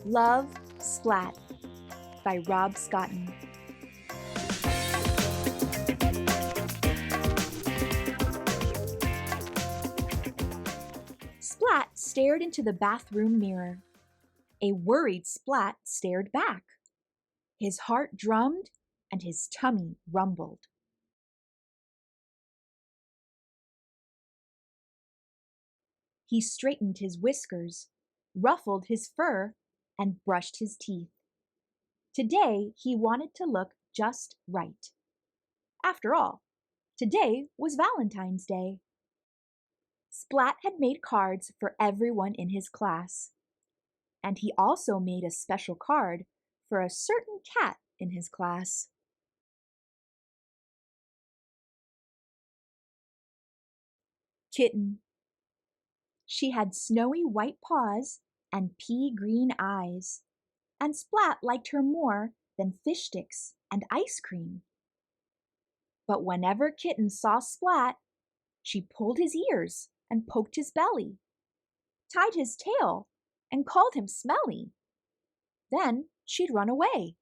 Love, Splat by Rob Scotton. Splat stared into the bathroom mirror. A worried Splat stared back. His heart drummed and his tummy rumbled. He straightened his whiskers, ruffled his fur, and brushed his teeth. Today he wanted to look just right. After all, today was Valentine's Day. Splat had made cards for everyone in his class, and he also made a special card for a certain cat in his class. Kitten. She had snowy white paws and pea-green eyes, and Splat liked her more than fish sticks and ice cream. But whenever Kitten saw Splat, she pulled his ears and poked his belly, tied his tail and called him smelly. Then she'd run away.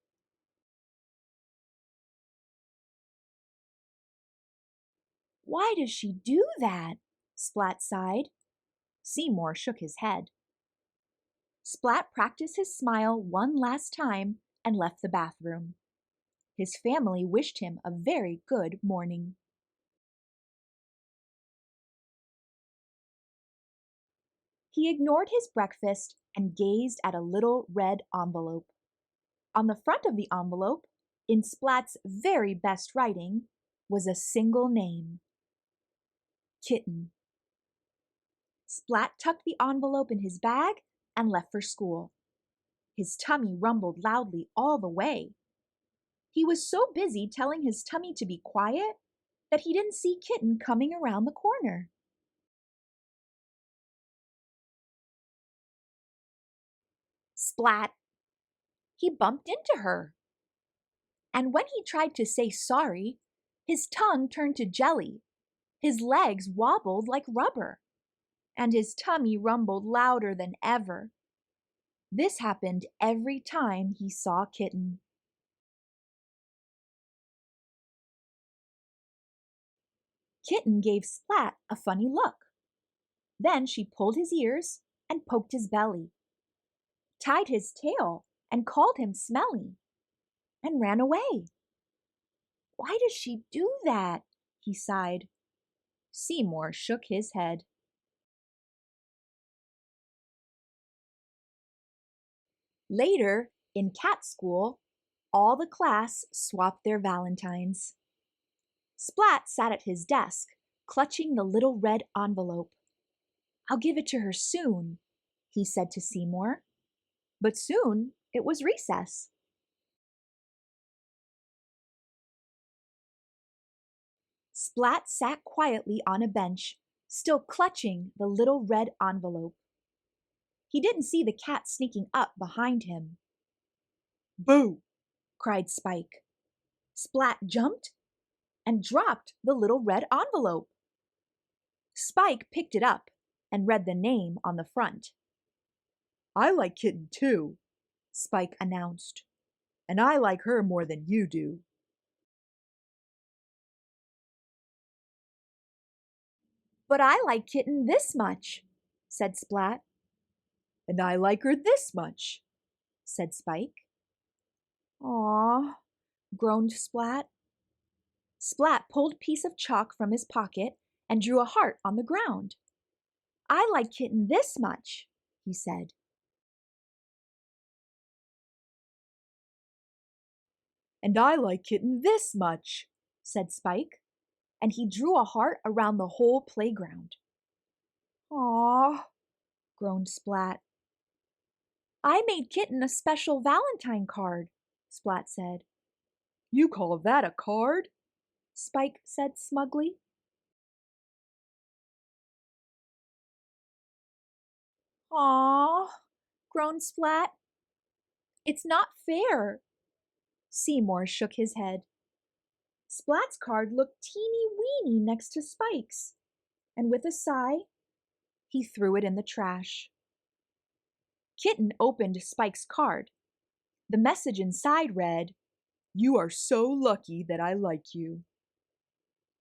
Why does she do that? Splat sighed. Seymour shook his head. Splat practiced his smile one last time and left the bathroom. His family wished him a very good morning. He ignored his breakfast and gazed at a little red envelope. On the front of the envelope, in Splat's very best writing, was a single name: Kitten. Splat tucked the envelope in his bag and left for school. His tummy rumbled loudly all the way. He was so busy telling his tummy to be quiet that he didn't see Kitten coming around the corner. Splat! He bumped into her. And when he tried to say sorry, his tongue turned to jelly, his legs wobbled like rubber, and his tummy rumbled louder than ever. This happened every time he saw Kitten. Kitten gave Splat a funny look. Then she pulled his ears and poked his belly, tied his tail and called him smelly, and ran away. Why does she do that? He sighed. Seymour shook his head. Later, in cat school, all the class swapped their valentines. Splat sat at his desk, clutching the little red envelope. "I'll give it to her soon," he said to Seymour. But soon it was recess. Splat sat quietly on a bench, still clutching the little red envelope. He didn't see the cat sneaking up behind him. "Boo!" cried Spike. Splat jumped and dropped the little red envelope. Spike picked it up and read the name on the front. "I like Kitten too," Spike announced. "And I like her more than you do." "But I like Kitten this much," said Splat. "And I like her this much," said Spike. "Aw," groaned Splat. Splat pulled a piece of chalk from his pocket and drew a heart on the ground. "I like Kitten this much," he said. "And I like Kitten this much," said Spike, and he drew a heart around the whole playground. "Aw," groaned Splat. "I made Kitten a special Valentine card," Splat said. "You call that a card?" Spike said smugly. "Aw," groaned Splat. "It's not fair." Seymour shook his head. Splat's card looked teeny-weeny next to Spike's, and with a sigh, He threw it in the trash. Kitten opened Spike's card. The message inside read, "You are so lucky that I like you."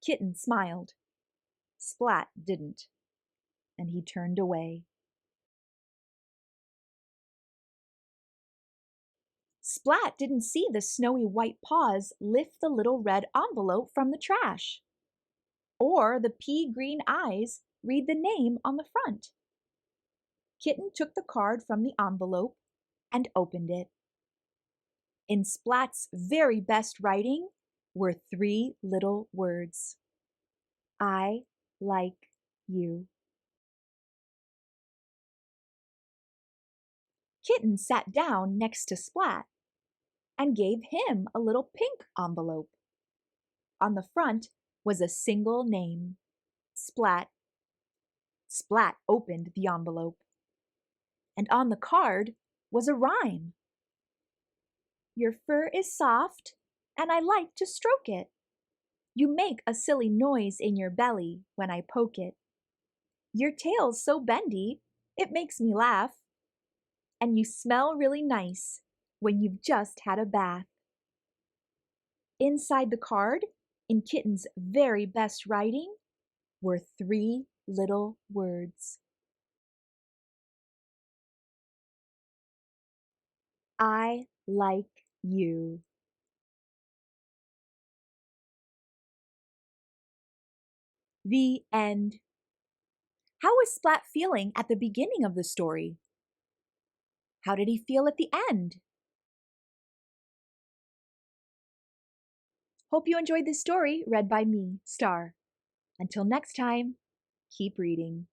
Kitten smiled. Splat didn't, and he turned away. Splat didn't see the snowy white paws lift the little red envelope from the trash, or the pea-green eyes read the name on the front. Kitten took the card from the envelope and opened it. In Splat's very best writing were 3 little words. I like you. Kitten sat down next to Splat and gave him a little pink envelope. On the front was a single name, Splat. Splat opened the envelope, and on the card was a rhyme. Your fur is soft, and I like to stroke it. You make a silly noise in your belly when I poke it. Your tail's so bendy, it makes me laugh. And you smell really nice when you've just had a bath. Inside the card, in Kitten's very best writing, were 3 little words. I like you. The end. How was Splat feeling at the beginning of the story? How did he feel at the end? Hope you enjoyed this story read by me, Star. Until next time, keep reading.